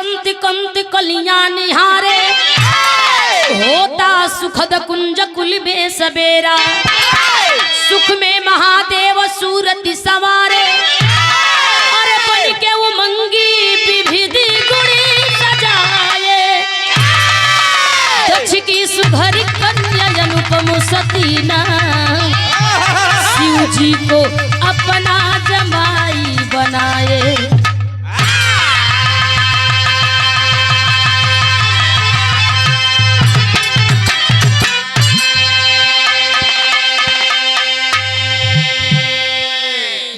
बसंत कंत कलियां निहारे, होता सुखद कुंज कुल बे सबेरा, सुख में महादेव सूरत सवारे, अरे बन के वो मंगी विविधि गुड़ी सजाए, दक्ष की सुघर कन्या अनुपम सतीना, शिव जी को अपना जमाई बनाए।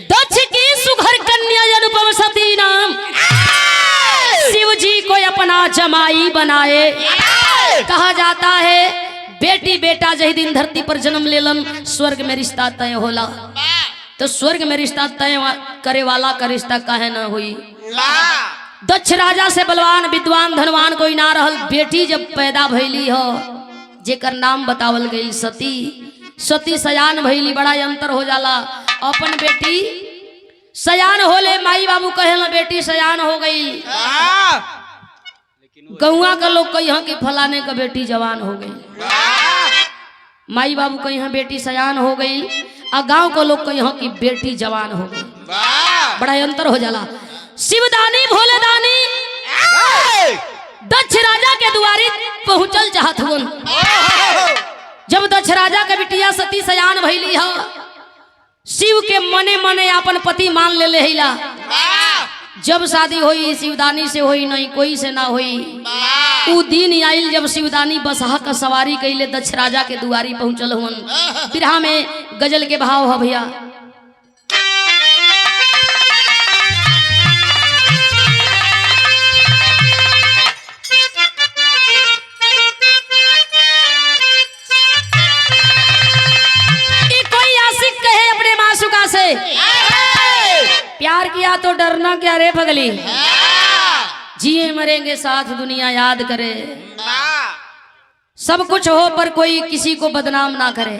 दक्ष की सुघर कन्या अनुपम सती नाम, शिव जी को अपना जमाई बनाए। कहा जाता है बेटी बेटा जही दिन धरती पर जन्म लेलन, स्वर्ग में रिश्ता तय होला। तो स्वर्ग में रिश्ता तय करे वाला का रिश्ता काहे न हुई। दक्ष राजा से बलवान विद्वान धनवान कोई ना रहल। बेटी जब पैदा भइली हो, जेकर नाम बतावल गई सती, सती सयान भइली, बड़ा अंतर हो जाला। अपन बेटी सयान होले, माई बाबू कहे बेटी सयान हो गई, गौवा का लोग कही कि फलाने का बेटी जवान हो गई, माई बाबू कही बेटी सयान हो गई, और गांव को लोग कही कि बेटी जवान हो गई, बड़ा अंतर हो जाला। शिवदानी भोलेदानी दक्ष राजा के दुआरी पहुंचल चाहत हुन। जब दक्ष राजा के बिटिया सती सयान भइली ह, शिव के मने मने अपन पति मान ले हिला। जब शादी होई शिवदानी से होई, नहीं कोई से ना होई। उ दिन आइल जब शिवदानी बसहा का सवारी कैले दक्ष राजा के दुआरी पहुंचल हुन। बिरहा में गजल के भाव है भैया। कोई आशिक कहे अपने मासूका से, प्यार किया तो डरना क्या रे पगली, जिए मरेंगे साथ दुनिया याद करे, सब कुछ हो पर कोई किसी को बदनाम ना करे,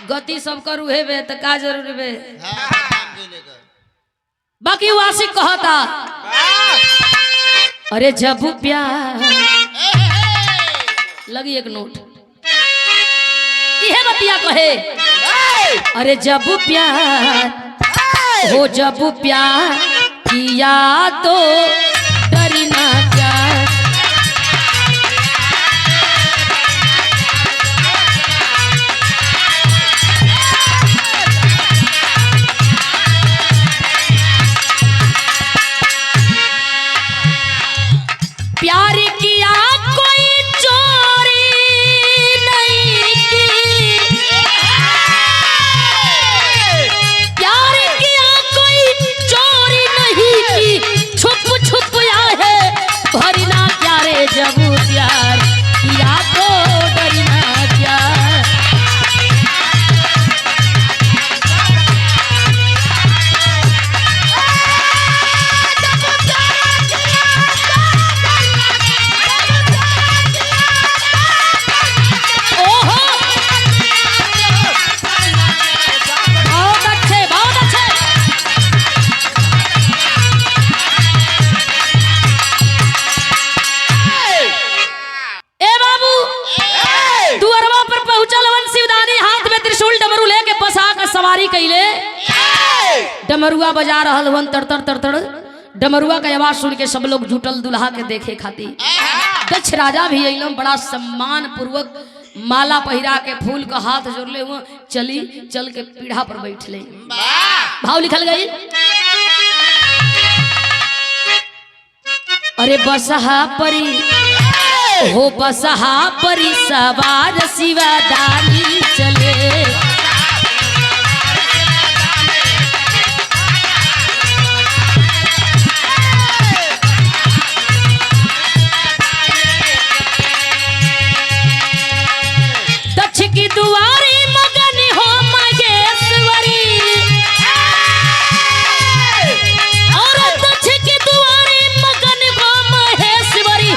गति सब करू है बे तो का जरूर बे। बाकी वो आशिक कहता, अरे जब प्यार लगी एक नोट यह बतिया कहे, अरे जब प्यार हो, जब प्यार किया तो डरना क्या, प्यार किया कोई चोरी नहीं की, प्यार किया कोई चोरी नहीं की, छुप छुप आए भरना क्या रे, जब प्यार किया तो डरना क्या। सवारी कैले डमरुआ बजा रहल हुन, तड़तड़ तड़तड़ डमरुआ का आवाज सुन के सब लोग जुटल दुल्हा के देखे खातिर। दक्ष राजा भी अइलन, बड़ा सम्मान पूर्वक माला पहिरा के फूल का हाथ जोड़ले हुए चली चल के पीढ़ा पर बैठले। भाव लिखल गई, अरे बसहा परी हो, बसहा परी सवार शिवदानी चले, की दुआरी मगन हो महेश्वरी, और दक्ष की दुआरी मगन हो महेश्वरी,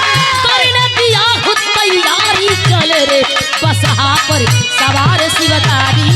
करने दिया हो तैयारी, चल रे बसहा पर सवार शिवदानी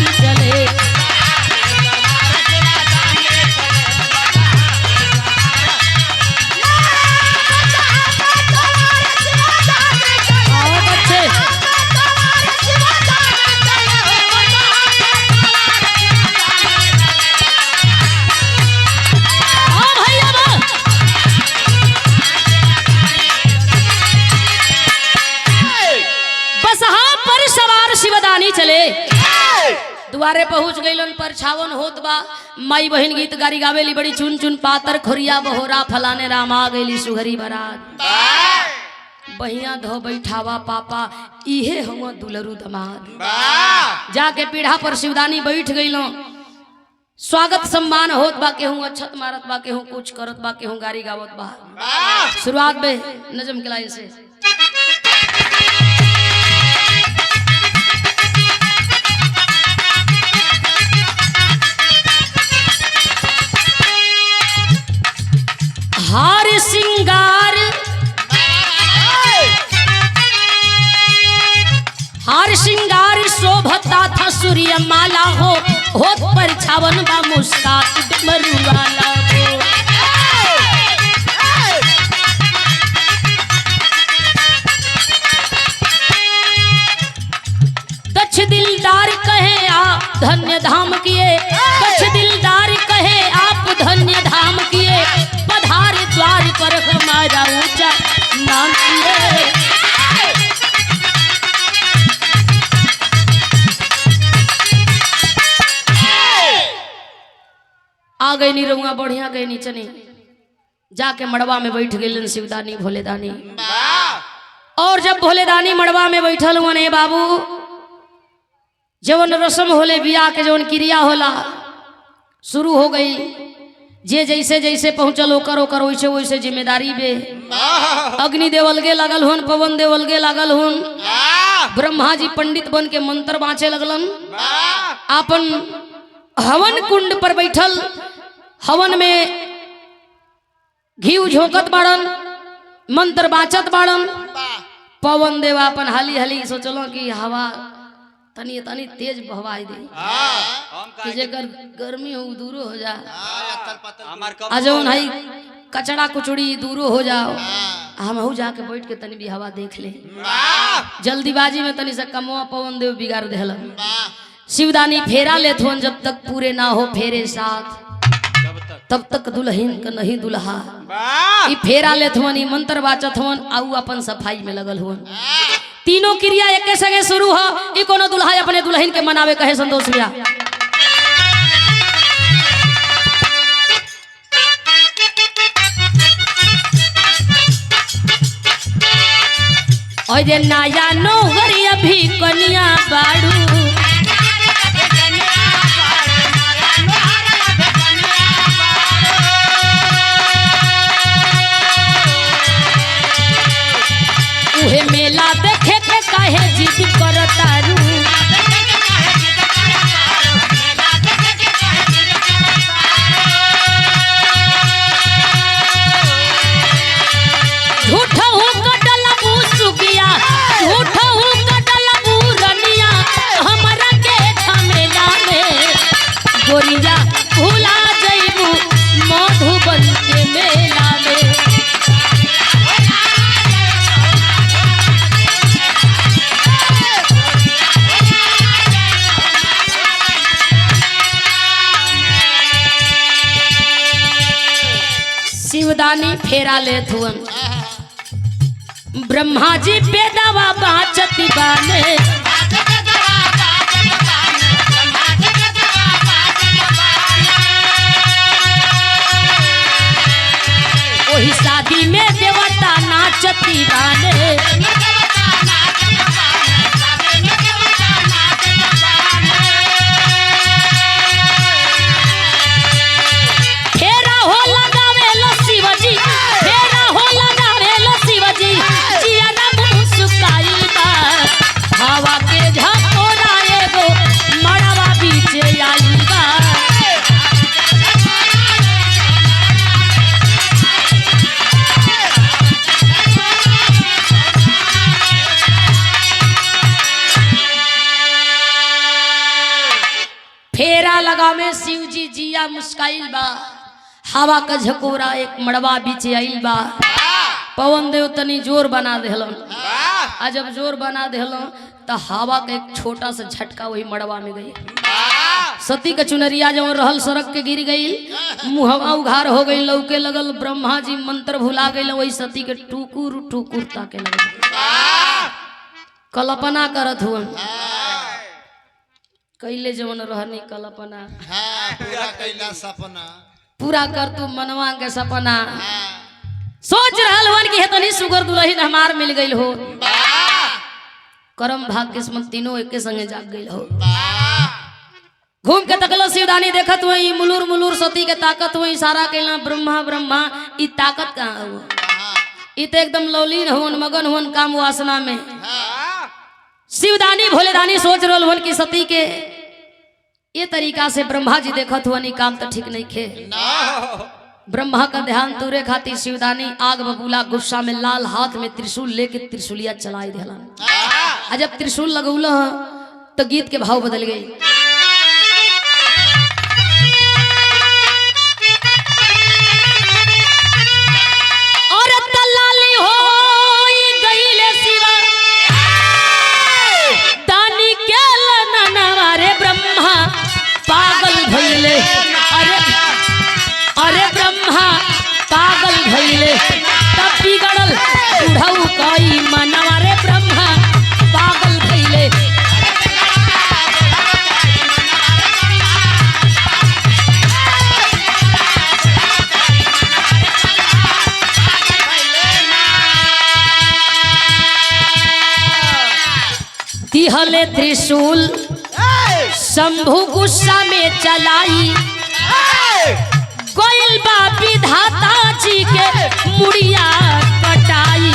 द्वारे पहुंच गईलन परछावन होत बा। माई बहन गीत गारी गावेली बड़ी चुन चुन पातर खोरिया बहोरा फलाने राम आ गईली सुघरी बरात। बहिया धो बैठावा पापा इहे हम दुलरू दमाद। जाके पीढ़ा पर शिवदानी बैठ गईलो। स्वागत सम्मान होत बा, केहू अच्छत मारत बा, केहू कुछ करत बा, केहू गारी गावत बा। शुरुआत में नजम के लाइन से हार सिंगार हार श्रृंगार शोभता था सूर्य माला हो होत पर छावन बा मुस्कात डमरू वाला हो। दक्ष दिलदार कहे आप धन्य धाम किए, दक्ष दिलदार कहे आप धन्य धाम किए, पधार द्वार पर हमारा ऊंचा नाम किए। आ गई नी रउआ बढ़िया गई नीचनी। जाके मड़वा में बैठ गए शिवदानी भोलेदानी। और जब भोलेदानी मड़वा में बैठल हुए बाबू, जवन रस्म होले बियाह के जवन क्रिया होला शुरू हो गई। जे जैसे जैसे पहुंचल ओकर ओकर वैसे वैसे जिम्मेदारी बे। अग्नि देवलगे लागल हुन, पवन देवलगे लागल हुन। ब्रह्मा जी पंडित बन के मंत्र बाँचे लगलन। आपन हवन कुंड पर बैठल हवन में घी झोंकत बाड़न, मंत्र बाचत बाड़न। पवन देव अपन हाली हाली सोचलो कि हवा तनी तनी तेज बहवाई दे कि जेकर गर्मी हो दूरो हो जा, अजौन हई कचड़ा कुचड़ी दूरो हो जाओ। हम जाके बैठ के तनी भी हवा देख ले। जल्दीबाजी में तनी से कमवा पवन देव बिगाड़ देहल। शिवदानी फेरा लेत होन, जब तक पूरे ना हो फेरे साथ तब तक दुल्हन का नहीं दुल्हा। ई फेरा लेत होन, ई मंत्र बाचत होन, आउ अपन सफाई में लगल होन। तीनों क्रिया एक संगे शुरू हो। ई कोनो दुल्हा अपने दुल्हन के मनावे कहे संतोष भैया। और जे नया नौहरी अभी कनिया बाड़ू, उहे मेला देखे के काहे जिद करतारू। झूठा हूँ कटल सुगिया, झूठा हूँ कटल रनिया, हमरा के झमेला में गोरिया भूला जइबू मधुबन के मेला में। शिवदानी फेरा लेत हुअन। ब्रह्मा जी बेदावा बाचती बाने, वही शादी में देवता नाचती बाने। फेरा हो लगावे लो शिवजी, फेरा हो लगावे लो शिवजी, जिया मुस्काई बा हवा के झकोरा एगो मड़वा बीचे आई बा। फेरा लगा में शिव जी जिया मुस्काइल बा, हवा का झकोरा एक मड़वा बीचे आइल बा। पवन देव तनी जोर बना देहलन। आ जब जोर बना देहलन तो हवा का एक छोटा सा झटका वही मड़वा में गई। सती का चुनरिया जो रहल सड़क के गिर गई, मुहवा उघार हो गई, लौके लगल। ब्रह्मा जी मंत्र भुला गई, वही सती के टुकुर टुकुर ताके लगल। कल्पना करत हुआ कैले जवन रहनी कल्पना हाँ पूरा कैला सपना पूरा कर तू मनवा के सपना सोच रहल हन कि हेतनी सुगर दुल्हन हमार मिल गई हो करम भाग किस्मत तीनों एक संगे जाग गई हो घूम के तकलो शिवदानी देखत हुई मुलूर मुलूर सती के ताकत हुई इशारा कैला ब्रह्मा ब्रह्मा ई ताकत कहाँ हो ई तो एकदम लौलीन होन मगन होन काम वासना में शिवदानी भोलेदानी सोच रहल हन कि सती के ये तरीका से ब्रह्मा जी देखत हुआ नहीं काम तो ठीक नहीं खे ब्रह्मा का ध्यान तूरे खाती शिवदानी आग बबूला गुस्सा में लाल हाथ में त्रिशूल लेके त्रिशूलिया चलाई दिला जब त्रिशूल लगौल तो गीत के भाव बदल गई और तलाली हो गईले शिवा दानी के ननवारे ब्रह्मा पागल भइले अरे ब्रह्मा पागल भइले तब बिगड़ल बुढ़ऊ कई मनवा रे ब्रह्मा पागल भइले दिहले त्रिशूल शंभु गुस्सा में चलाई कोयल बा विधाता जी के मुड़िया कटाई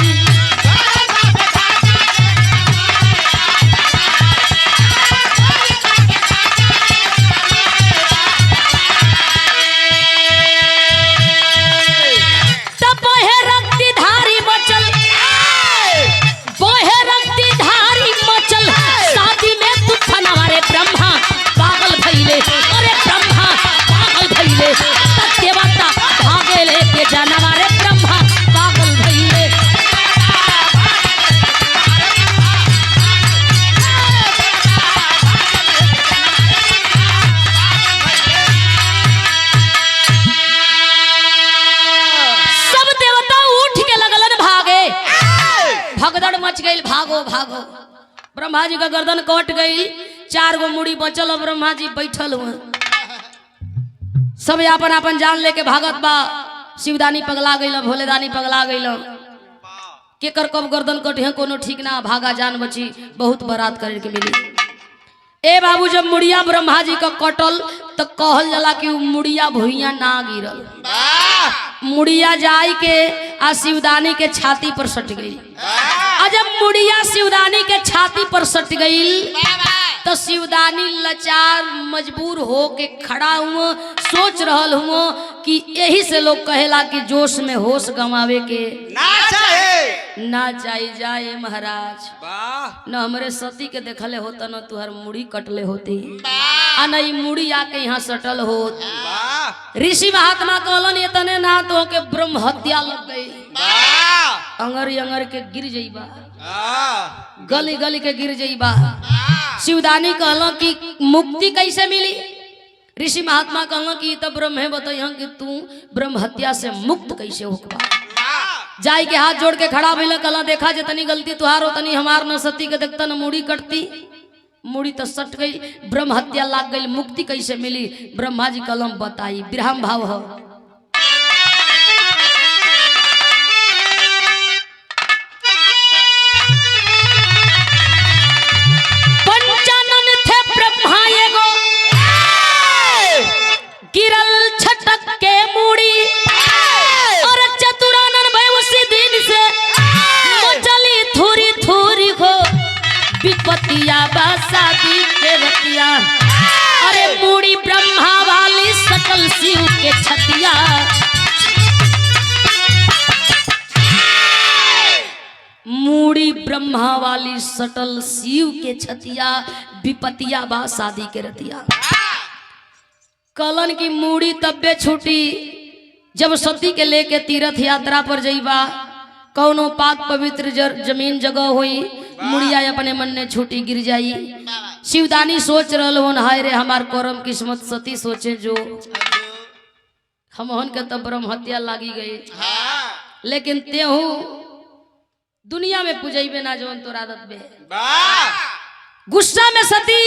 तब है रक्ति धारी बचल बोहे रक्ति धारी मचल शादी में तू फनवारे ब्रह्मा पागल भइले अरे ब्रह्मा पागल भइले देवता भागेले के जानवारे ब्रह्मा पागल भइले सब देवता उठ के लगलन भागे भगदड़ मच गई भागो भागो ब्रह्मा जी का गर्दन कट गई 4 गो मुड़ी बचल और ब्रह्मा जी बैठल हुए सब अपन अपन जान लेके भागत बा शिवदानी पगला गई भोलेदानी पगला गई केकर कब गर्दन कटे कोनो ठीक ना भागा जान बची बहुत बारात करे के मिली ए बाबू जब मुड़िया ब्रह्मा जी का कटल तो कहल जला कि मुड़िया भुइया ना गिरल मुड़िया जाई के आ शिवदानी के छाती पर सट गई और जब मुड़िया शिवदानी के छाती पर सट गई तो शिवदानी लाचार मजबूर हो के खड़ा हुआ सोच रहल हुआ कि यही से लोग कहेला कि जोश में होश गंवावे के ना चाही जाए महाराज न हमरे सती के देखले होता न तुहर मुड़ी कटले होती आ न मुड़ी आके यहाँ सटल हो ऋषि महात्मा कहलन ये तने ना तो के ब्रह्म हत्या लग गई अंगर अंगर के गिर जाइबा गली गली के गिर जाइबा शिवदानी कहलो कि मुक्ति कैसे मिली ऋषि महात्मा कहलो कि तब ब्रह्म है बताइए कि तू ब्रह्म हत्या से मुक्त कैसे होगा जाई के हाथ जोड़ के खड़ा भइल कहला देखा जितनी गलती तुहार होतनी हमार न सती के देखता न मुड़ी कटती मुड़ी तो सट गई ब्रह्म हत्या लाग गई मुक्ति कैसे मिली ब्रह्मा जी कलम बताई विराम भाव हो पंचानन थे ब्रह्मा एगो गिरल छटक के मुड़ी और चतुरानन भाई उसी दिन से मचली थोड़ी थोड़ी हो विपतिया शादी के रतिया अरे मुड़ी ब्रह्मा वाली सकल शिव के छतिया मुड़ी ब्रह्मा वाली सटल शिव के छतिया विपतिया बा शादी के रतिया कलन की मुड़ी तब्बे छूटी जब सती के लेके तीर्थ यात्रा पर जइबा कौनो पाक पवित्र जमीन जगह हुई मुड़िया अपने मन ने छूटी गिर जाई शिवदानी सोच रहल होन हाय रे हमार करम किस्मत सती सोचे जो हमहन के तो ब्रह्म हत्या लागी गई लेकिन तेहू दुनिया में पूजेबे ना जवन तोर आदत बे गुस्सा में सती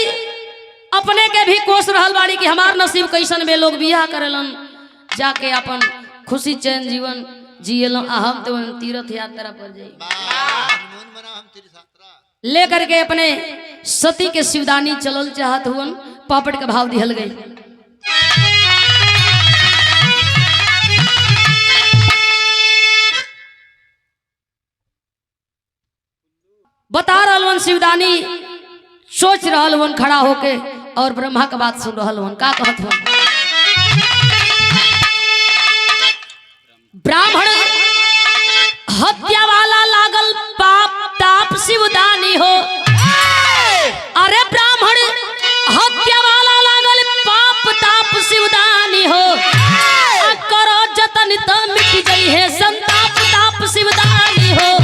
अपने के भी कोस रहल बाड़ी कि हमार नसीब कैसन में लोग बियाह करेलन जाके अपन खुशी चैन जीवन जियलन आ हम तो तीर्थ यात्रा पर जाई हनुमान बना हम तीर्थ यात्रा लेकर के अपने सती के शिवदानी चलल चाहत हुवन पापड़ के भाव दिहल गई। बता रहल शिवदानी सोच रहल हन खड़ा होके और ब्रह्मा का बात सुन रहल हन का कहत हन ब्राह्मण हत्या वाला लागल पाप ताप शिवदानी हो। अरे ब्राह्मण हत्या वाला लागल पाप ताप शिवदानी हो करो जतन त मिट गई है संताप ताप शिवदानी हो।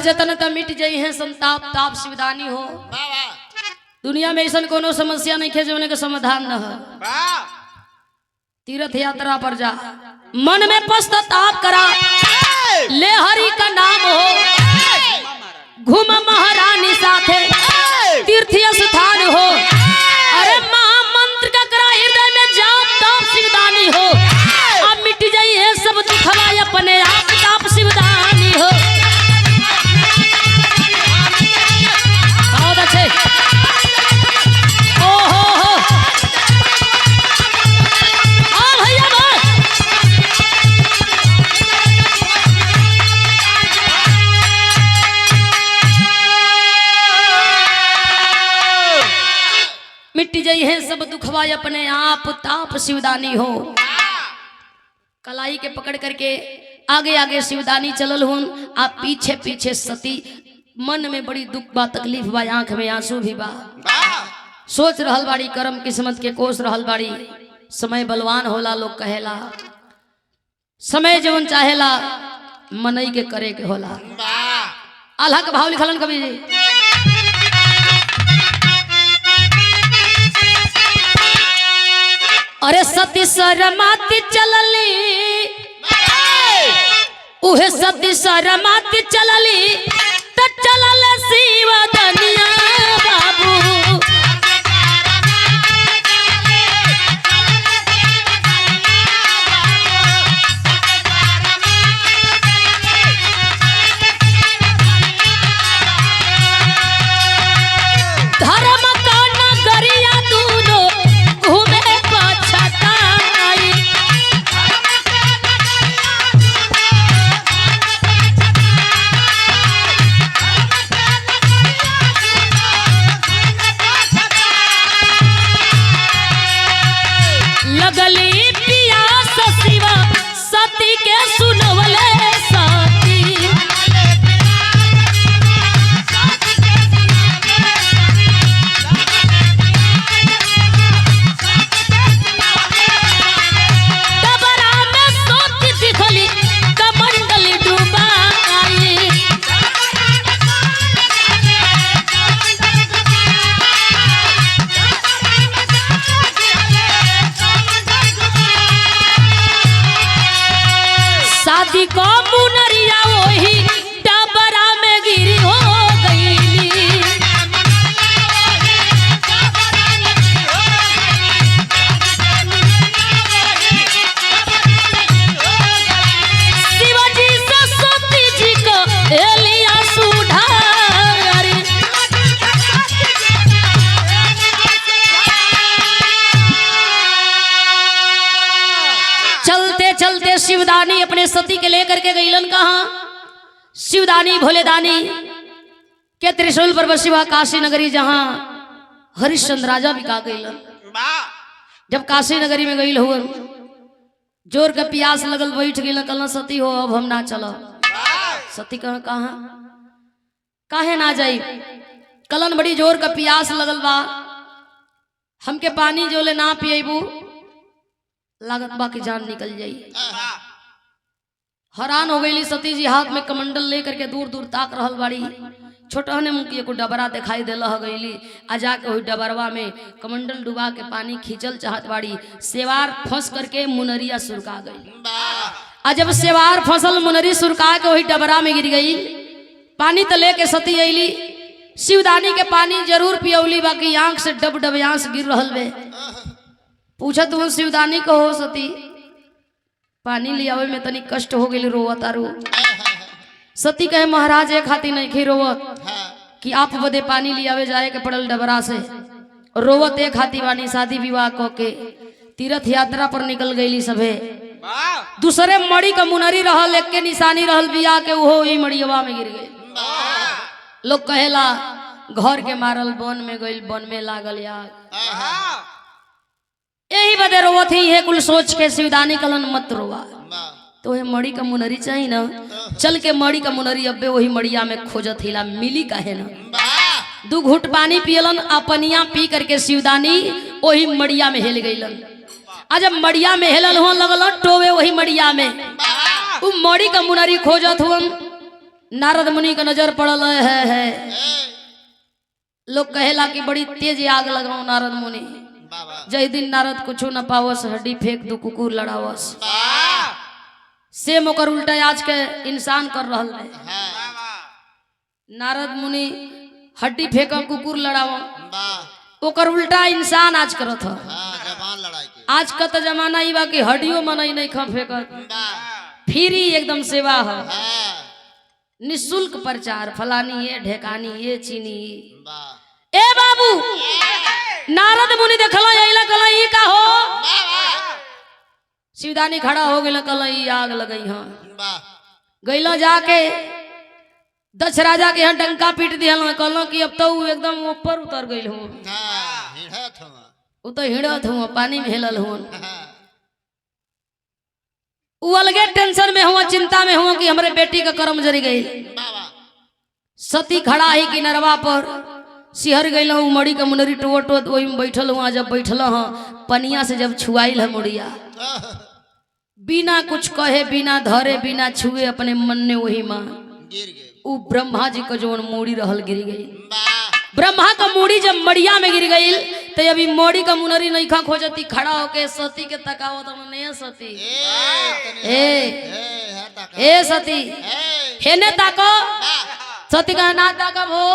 जतन त मिट जाई है संताप ताप शिवदानी हो। दुनिया में ऐसा कोनो समस्या नहीं खे जोने के समाधान न हो। तीर्थ यात्रा पर जा मन में पश्चाताप करा ले हरि का नाम हो घूम महारानी साथे तीर्थ स्थान हो। अरे महामंत्र का करा हृदय में जाप ताप शिवदानी हो अब मिट जाई है सब दुखवा अपने आप ताप शिवदानी हो। मिट जाई है सब दुखवा अपने आप ताप शिवदानी हो। कलाई के पकड़ करके आगे आगे शिवदानी चलल हुन आप पीछे पीछे सती मन में बड़ी दुख बा तकलीफ बा आंख में आंसू भी बा सोच रहल बाड़ी कर्म किस्मत के कोस रहल बाड़ी। समय बलवान होला लोग कहेला समय जवन चाहेला मनई के करे के होला। आल्हा का भाव लिखलन कवि जी अरे सती सरमाती चलली उहे सती सरमाती चलली त चलल शिवदनिया बाबू। धर्म का नगरिया दूनो घूमे पछताई लगली पियास शिवा सती के सुनवले सती डबरा में सोती दिखली कमंडली डूबाई। शादी को मुनरिया वही डबरा में गिरी हो गईली। शिवाजी से सती जी को एलिया सुधारी चलते चलते शिवदानी अपने सती के लेकर के गईलन कहा शिवदानी भोलेदानी के त्रिशूल पर बसिवा काशी नगरी जहां हरिश्चंद्र राजा भी का गईलन। जब काशी नगरी में गईल हुआ जोर के प्यास लगल बैठ गई कहना सती हो अब हम ना चलो। सती कहा काहे ना जाई कलन बड़ी जोर का प्यास लगल बा हमके पानी जोले ना पिएबू लागत बा की जान निकल जाई। हैरान हो गई सती जी, हाथ में कमंडल लेकर के दूर दूर ताक रहल बाड़ी। छोटहने मुँह की एगो डबरा दिखाई दे गईली। आ जाके वही डबरवा में कमंडल डुबा के पानी खींचल चाहत बाड़ी। सेवार फंस करके मुनरिया सुरका गई। आ जब सेवार फसल मुनरी सुरका के वही डबरा में गिर गई। पानी तो लेके सती अली। शिवदानी के पानी जरूर पियौली, बाकी आंख से डब डब आंस गिर रहल बे। पूछत हूँ शिवदानी को, हो सती पानी लियावे में तनी कष्ट हो गई, रोवत आरू। सती कहे महाराज एक हाथी नहीं खी रोवत कि आप बदे पानी लियावे जाए के पड़ल डबरा से। रोवत एक हाथी वानी शादी विवाह क के तीर्थ यात्रा पर निकल गईली सभे। दूसरे मड़ी का मुनरी रहल, एक के निशानी रहल बिया के उहो ही मड़ियवा में गिर गई। लोग कहेला घर के मारल बन में गईल, बन में लागल आग। यही बदे रोवत ही है कुल सोच के शिवदानी कलन मत रोवा। तो है मड़ी का मुनरी चाहिए ना, चल के मड़ी का मुनरी अब्बे वही मड़िया में खोजत हिला, मिली काहे ना। दू घुट पानी पियलन, अपनिया पी करके शिवदानी वही मड़िया में हेल गईलन। आ जब मड़िया में हेलल हुआ लगल टोवे वही मड़िया में। उ मड़ी का मुनरी खोजत हुआ, नारद मुनि का नजर पड़ल है। लोग कहेला कि बड़ी तेज आग लगाओ नारद मुनि। जय दिन नारद कुछ न पावस, हड्डी फेंक दू कुकुर लड़ावस। सेम ओकर उल्टा आज के इंसान कर रहल है। नारद मुनि हड्डी फेंक कुकुर लड़ाव, ओकर उल्टा इंसान आज करत ह। आज का तो जमाना ही बा कि हड्डियों मनई नहीं खा फेंकत, फ्री एकदम सेवा है, निःशुल्क प्रचार, फलानी ये ढेकानी ये चीनी। ए बाबू नारद मुनि देखला अइला कहला ई का हो। शिवदानी खड़ा हो गेला कहला ई आग लगई हां। गइला जाके दक्ष राजा के यहाँ डंका पीट दिया। कहला कि अब तो एकदम ऊपर उतर गइल हूं। उ तो हिड़त हूं, पानी में हेलल हूं। उ अलगे टेंशन में हुआ, चिंता में हुआ कि हमरे बेटी का कर्म जरी गई। सती खड़ा ही किनरवा पर सिहर गई हूँ। मड़ी का मुनरी टोट वही में बैठल हुआ। जब बैठल हाँ पनिया से जब छुआईल है मुड़िया, बिना कुछ कहे, बिना धरे, बिना छुए अपने मन ने वही माँ उ ब्रह्मा जी का जो मूड़ी रहल गिर गई। ब्रह्मा का मूड़ी जब मड़िया में गिर गई तो अभी मोड़ी का मुनरी नहीं खा खोजती। खड़ा होके सती के तकावत नहीं सती, ए सती हेने ताको। सती का ना ताकब हो,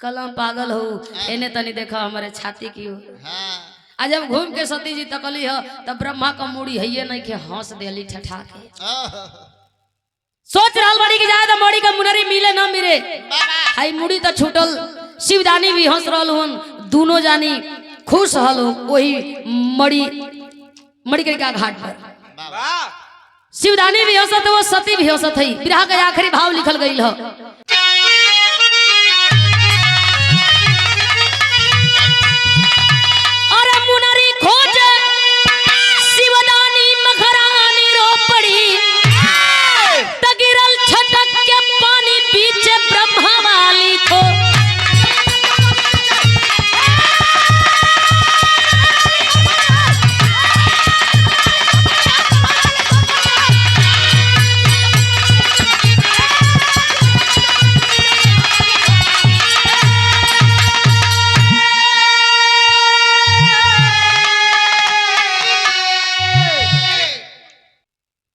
कलम पागल हो, एने तनी देखा हमारे छाती की हो। आ जब घूम के सती जी तकली हो तब ब्रह्मा का मूड़ी है नहीं के हंस देली ठठा के। सोच रहल बड़ी की जाए तो मोड़ी का मुनरी मिले ना मिले। हाई मुड़ी तो छूटल, शिवदानी भी हंस रहल हुन, दोनों जानी खुश हल वही मड़ी का घाट पर। शिवदानी भी हंसत, वो सती भी हंसत है। विरह का आखिरी भाव लिखल गई है।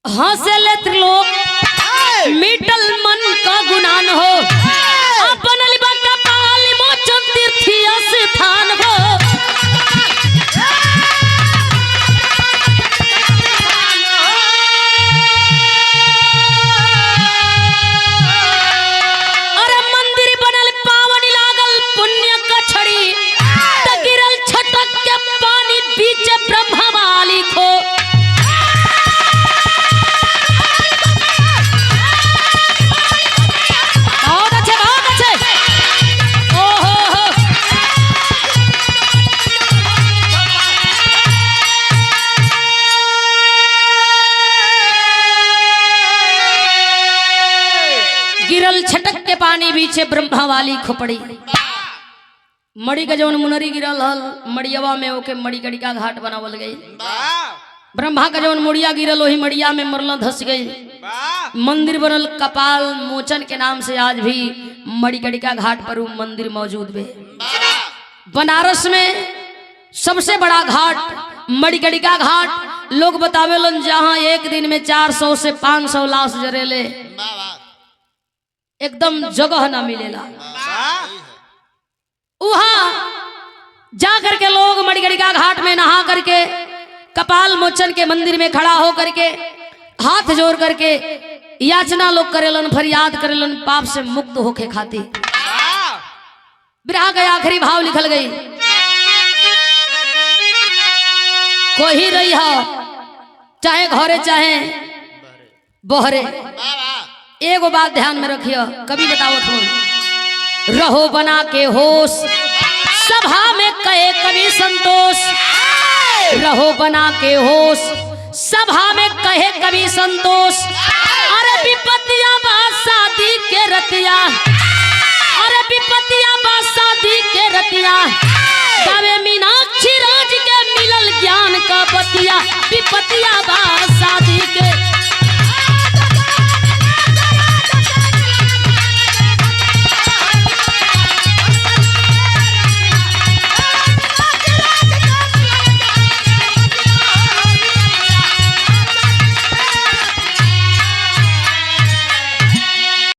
हंसले त्रिलोक मिटल मन का गुनान हो, अपन लिबा का पाल मोचन तीर्थी स्थान हो। अरे मंदिर बनल पावन लागल पुण्य कछड़ी, गिरल छटक के पानी बीच ब्रह्मा वाली खो। गिरल छटक के पानी बीचे ब्रह्मा वाली खोपड़ी। मड़ी का जौन मुनरी गिरल हल मड़ियवा में ओके मड़ी कड़ी का घाट बनावल गई। ब्रह्मा का जौन मुड़िया गिरल वही मड़िया में मरल धस गई। मंदिर बनल कपाल मोचन के नाम से आज भी मणिकर्णिका घाट पर वो मंदिर मौजूद है। बनारस में सबसे बड़ा घाट मणिकर्णिका घाट। लोग बतावेलन जहां एक दिन में 400 से 500 लाश जरेले, एकदम जगह ना मिलेला। वहां जा करके लोग मणिकर्णिका घाट में नहा करके कपाल मोचन के मंदिर में खड़ा हो करके हाथ जोड़ करके याचना लोग करेलन, फरियाद करेलन पाप से मुक्त होके खातिर। बिरहा के आखिरी भाव लिखल गई, कोई रही हो चाहे घरे चाहे बहरे। एगो बात ध्यान में रखियो, कभी बतावत हो रहो बना के होश, सभा में कहे कभी संतोष। रहो बना के होश, सभा में कहे कभी संतोष। अरे विपत्तियां बात शादी के रतिया, अरे विपत्तियां बात शादी के रतिया। गावे मीनाक्षी राज के मिलल ज्ञान का बतिया, विपत्तियां बात